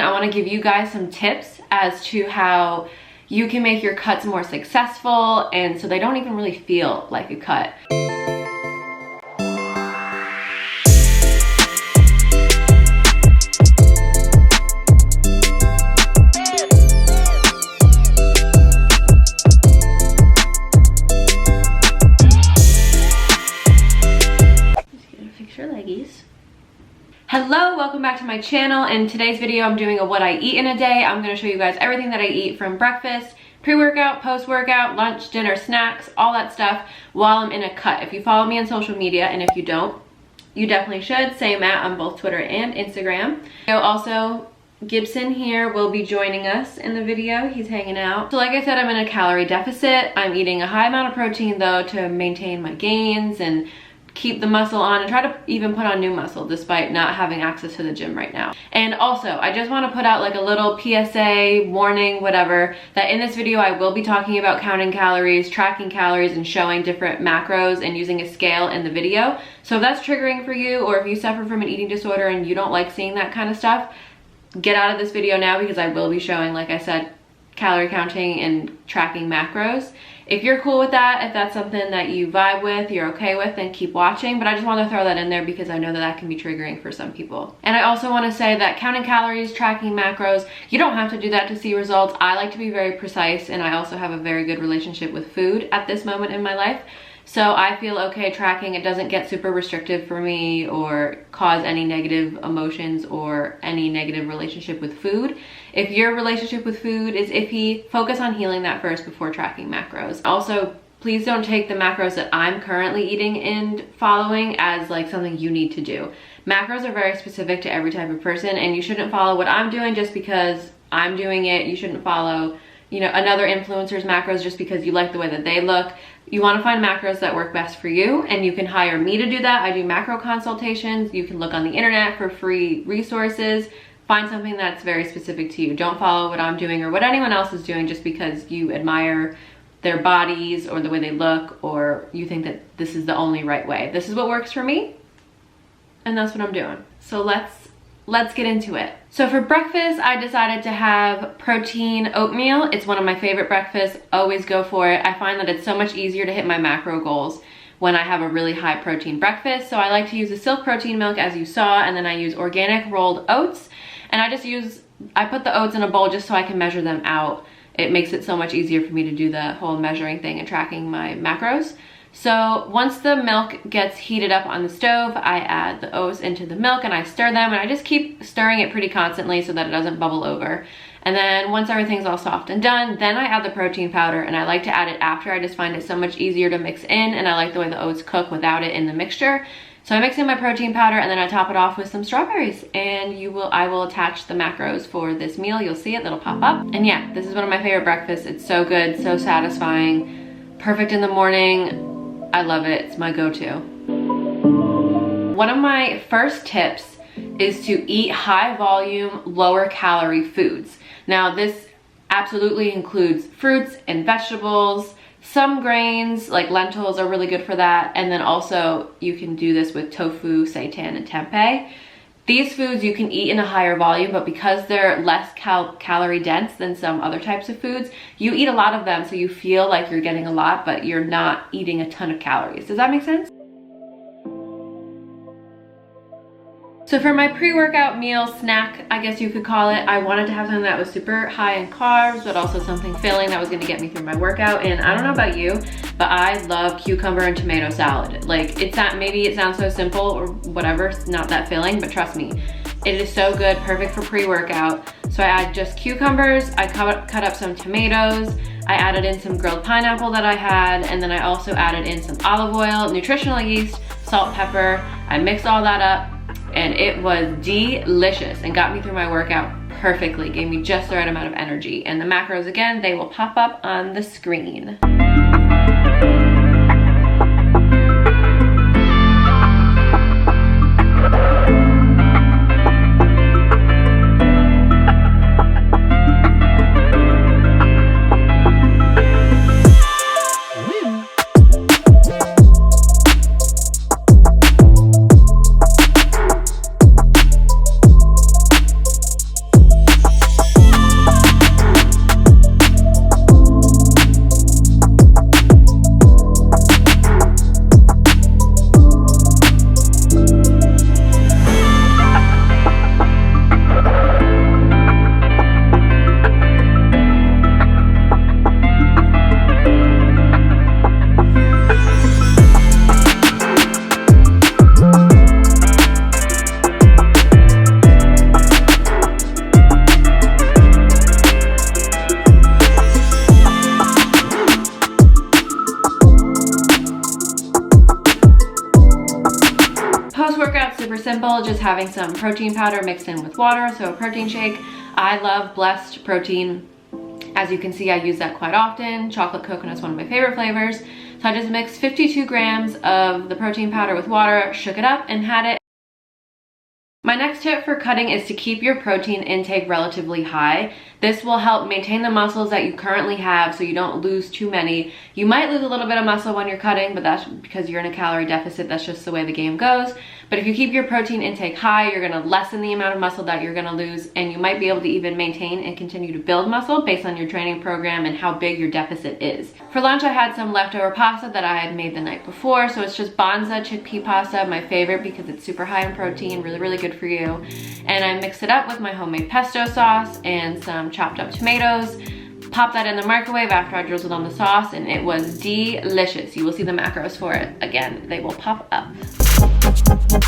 I want to give you guys some tips as to how you can make your cuts more successful and so they don't even really feel like a cut. Hello, welcome back to my channel. In today's video, I'm doing a what I eat in a day. I'm going to show you guys everything that I eat from breakfast, pre-workout, post-workout, lunch, dinner, snacks, all that stuff while I'm in a cut. If you follow me on social media, and if you don't, you definitely should. Same on both Twitter and Instagram. Also, Gibson here will be joining us in the video. He's hanging out. So like I said, I'm in a calorie deficit. I'm eating a high amount of protein though to maintain my gains and keep the muscle on and try to even put on new muscle despite not having access to the gym right now. And also, I just want to put out like a little PSA, warning, whatever, that in this video I will be talking about counting calories, tracking calories, and showing different macros and using a scale in the video. So if that's triggering for you, or if you suffer from an eating disorder and you don't like seeing that kind of stuff, get out of this video now because I will be showing, like I said, calorie counting and tracking macros. If you're cool with that, if that's something that you vibe with, you're okay with, then keep watching. But I just want to throw that in there because I know that that can be triggering for some people. And I also want to say that counting calories, tracking macros, you don't have to do that to see results. I like to be very precise, and I also have a very good relationship with food at this moment in my life. So I feel okay tracking. It doesn't get super restrictive for me or cause any negative emotions or any negative relationship with food. If your relationship with food is iffy, focus on healing that first before tracking macros. Also, please don't take the macros that I'm currently eating and following as like something you need to do. Macros are very specific to every type of person, and you shouldn't follow what I'm doing just because I'm doing it. You shouldn't follow, you know, another influencer's macros just because you like the way that they look. You want to find macros that work best for you, and you can hire me to do that. I do macro consultations. You can look on the internet for free resources. Find something that's very specific to you. Don't follow what I'm doing or what anyone else is doing just because you admire their bodies or the way they look, or you think that this is the only right way. This is what works for me, and that's what I'm doing. So let's get into it. So for breakfast, I decided to have protein oatmeal. It's one of my favorite breakfasts. Always go for it. I find that it's so much easier to hit my macro goals when I have a really high protein breakfast. So I like to use the silk protein milk as you saw, and then I use organic rolled oats. And I put the oats in a bowl just so I can measure them out. It makes it so much easier for me to do the whole measuring thing and tracking my macros. So once the milk gets heated up on the stove, I add the oats into the milk and I stir them, and I just keep stirring it pretty constantly so that it doesn't bubble over. And then once everything's all soft and done, then I add the protein powder, and I like to add it after. I just find it so much easier to mix in, and I like the way the oats cook without it in the mixture. So I mix in my protein powder, and then I top it off with some strawberries, and I will attach the macros for this meal. You'll see it, that'll pop up. And yeah, this is one of my favorite breakfasts. It's so good, so satisfying, perfect in the morning. I love it, it's my go-to. One of my first tips is to eat high volume, lower calorie foods. Now this absolutely includes fruits and vegetables. Some grains like lentils are really good for that, and then also you can do this with tofu, seitan, and tempeh. These foods you can eat in a higher volume, but because they're less calorie dense than some other types of foods, you eat a lot of them, so you feel like you're getting a lot, but you're not eating a ton of calories. Does that make sense? So for my pre-workout meal snack, I guess you could call it, I wanted to have something that was super high in carbs, but also something filling that was gonna get me through my workout. And I don't know about you, but I love cucumber and tomato salad. Like, maybe it sounds so simple or whatever, it's not that filling, but trust me, it is so good, perfect for pre-workout. So I add just cucumbers, I cut up some tomatoes, I added in some grilled pineapple that I had, and then I also added in some olive oil, nutritional yeast, salt, pepper. I mixed all that up, and it was delicious and got me through my workout perfectly. Gave me just the right amount of energy. And the macros, again, they will pop up on the screen. just having some protein powder mixed in with water, so a protein shake. I love Blessed protein. As you can see, I use that quite often. Chocolate coconut is one of my favorite flavors. So I just mixed 52 grams of the protein powder with water, shook it up, and had it. My next tip for cutting is to keep your protein intake relatively high. This will help maintain the muscles that you currently have so you don't lose too many. You might lose a little bit of muscle when you're cutting, but that's because you're in a calorie deficit. That's just the way the game goes. But if you keep your protein intake high, you're gonna lessen the amount of muscle that you're gonna lose, and you might be able to even maintain and continue to build muscle based on your training program and how big your deficit is. For lunch, I had some leftover pasta that I had made the night before. So it's just Banza chickpea pasta, my favorite because it's super high in protein, really, really good for you. And I mixed it up with my homemade pesto sauce and some chopped up tomatoes. Pop that in the microwave after I drizzled on the sauce, and it was delicious. You will see the macros for it. Again, they will pop up.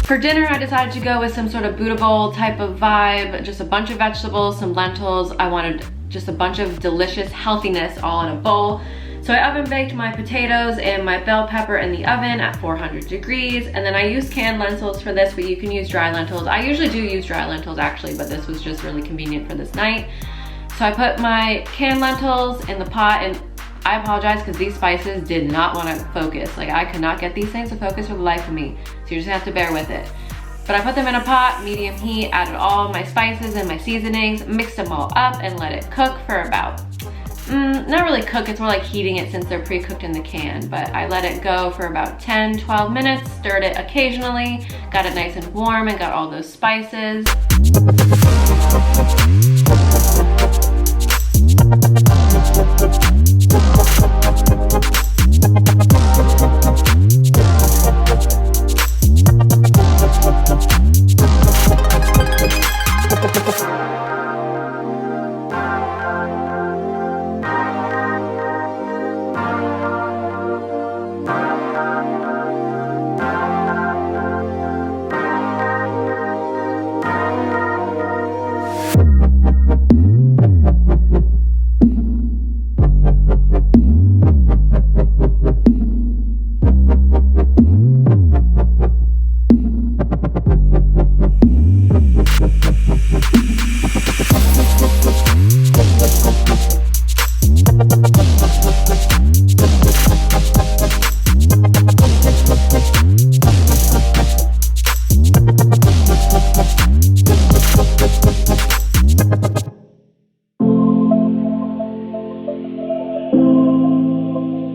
For dinner, I decided to go with some sort of Buddha bowl type of vibe, just a bunch of vegetables, some lentils. I wanted just a bunch of delicious healthiness all in a bowl. So I oven baked my potatoes and my bell pepper in the oven at 400 degrees. And then I used canned lentils for this, but you can use dry lentils. I usually do use dry lentils actually, but this was just really convenient for this night. So I put my canned lentils in the pot, and I apologize because these spices did not want to focus. Like, I could not get these things to focus for the life of me. So you're just gonna have to bear with it. But I put them in a pot, medium heat, added all my spices and my seasonings, mixed them all up, and let it cook for about, not really cook, it's more like heating it since they're pre-cooked in the can. But I let it go for about 10-12 minutes, stirred it occasionally, got it nice and warm, and got all those spices.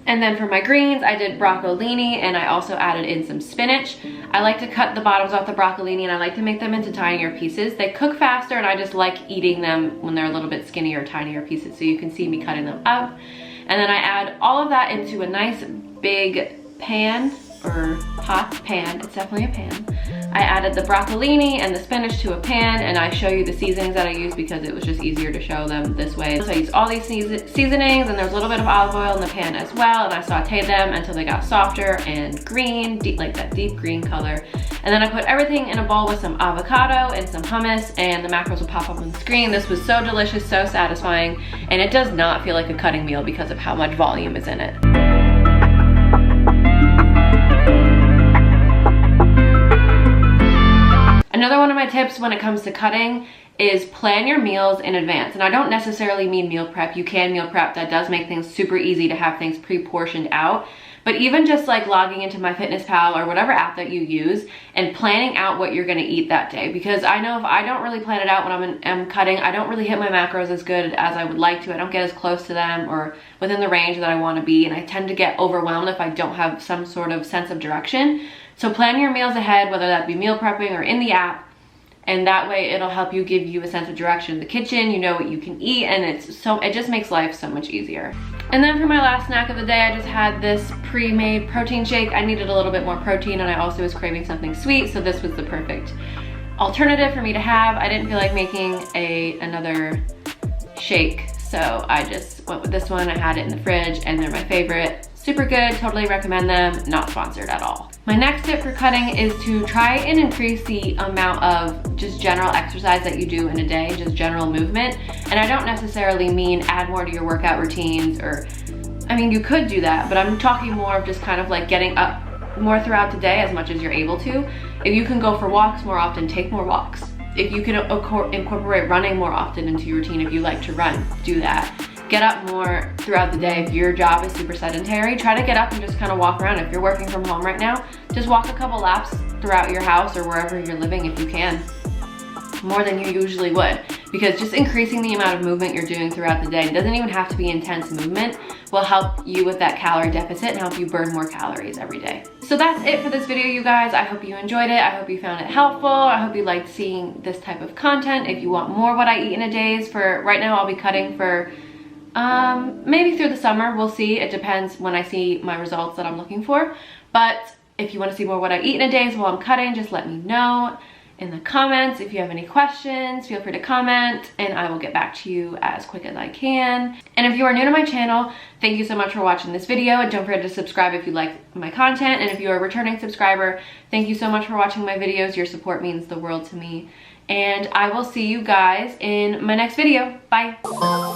And then for my greens, I did broccolini, and I also added in some spinach. I like to cut the bottoms off the broccolini, and I like to make them into tinier pieces. They cook faster, and I just like eating them when they're a little bit skinnier, tinier pieces, so you can see me cutting them up. And then I add all of that into a nice big pan, or pan, it's definitely a pan. I added the broccolini and the spinach to a pan, and I show you the seasonings that I used because it was just easier to show them this way. So I used all these seasonings, and there's a little bit of olive oil in the pan as well, and I sauteed them until they got softer and green, like that deep green color. And then I put everything in a bowl with some avocado and some hummus, and the macros will pop up on the screen. This was so delicious, so satisfying, and it does not feel like a cutting meal because of how much volume is in it. Another one of my tips when it comes to cutting is plan your meals in advance. And I don't necessarily mean meal prep. You can meal prep. That does make things super easy to have things pre-portioned out. But even just like logging into MyFitnessPal or whatever app that you use and planning out what you're gonna eat that day. Because I know if I don't really plan it out when I'm cutting, I don't really hit my macros as good as I would like to. I don't get as close to them or within the range that I wanna be. And I tend to get overwhelmed if I don't have some sort of sense of direction. So plan your meals ahead, whether that be meal prepping or in the app, and that way it'll help you give you a sense of direction in the kitchen. You know what you can eat, and it just makes life so much easier. And then for my last snack of the day, I just had this pre-made protein shake. I needed a little bit more protein, and I also was craving something sweet, so this was the perfect alternative for me to have. I didn't feel like making another shake, so I just went with this one. I had it in the fridge, and they're my favorite. Super good, totally recommend them, not sponsored at all. My next tip for cutting is to try and increase the amount of just general exercise that you do in a day, just general movement. And I don't necessarily mean add more to your workout routines, or, I mean, you could do that, but I'm talking more of just kind of like getting up more throughout the day as much as you're able to. If you can go for walks more often, take more walks. If you can incorporate running more often into your routine, if you like to run, do that. Get up more throughout the day. If your job is super sedentary, try to get up and just kind of walk around. If you're working from home right now, just walk a couple laps throughout your house or wherever you're living if you can. More than you usually would, because just increasing the amount of movement you're doing throughout the day, it doesn't even have to be intense movement, will help you with that calorie deficit and help you burn more calories every day. So that's it for this video, you guys. I hope you enjoyed it. I hope you found it helpful. I hope you liked seeing this type of content. If you want more what I eat in a days, for right now I'll be cutting for maybe through the summer. We'll see. It depends when I see my results that I'm looking for. But if you want to see more what I eat in a days while I'm cutting, just let me know in the comments. If you have any questions, feel free to comment and I will get back to you as quick as I can. And if you are new to my channel, thank you so much for watching this video, and don't forget to subscribe if you like my content. And if you are a returning subscriber, thank you so much for watching my videos. Your support means the world to me, and I will see you guys in my next video. Bye.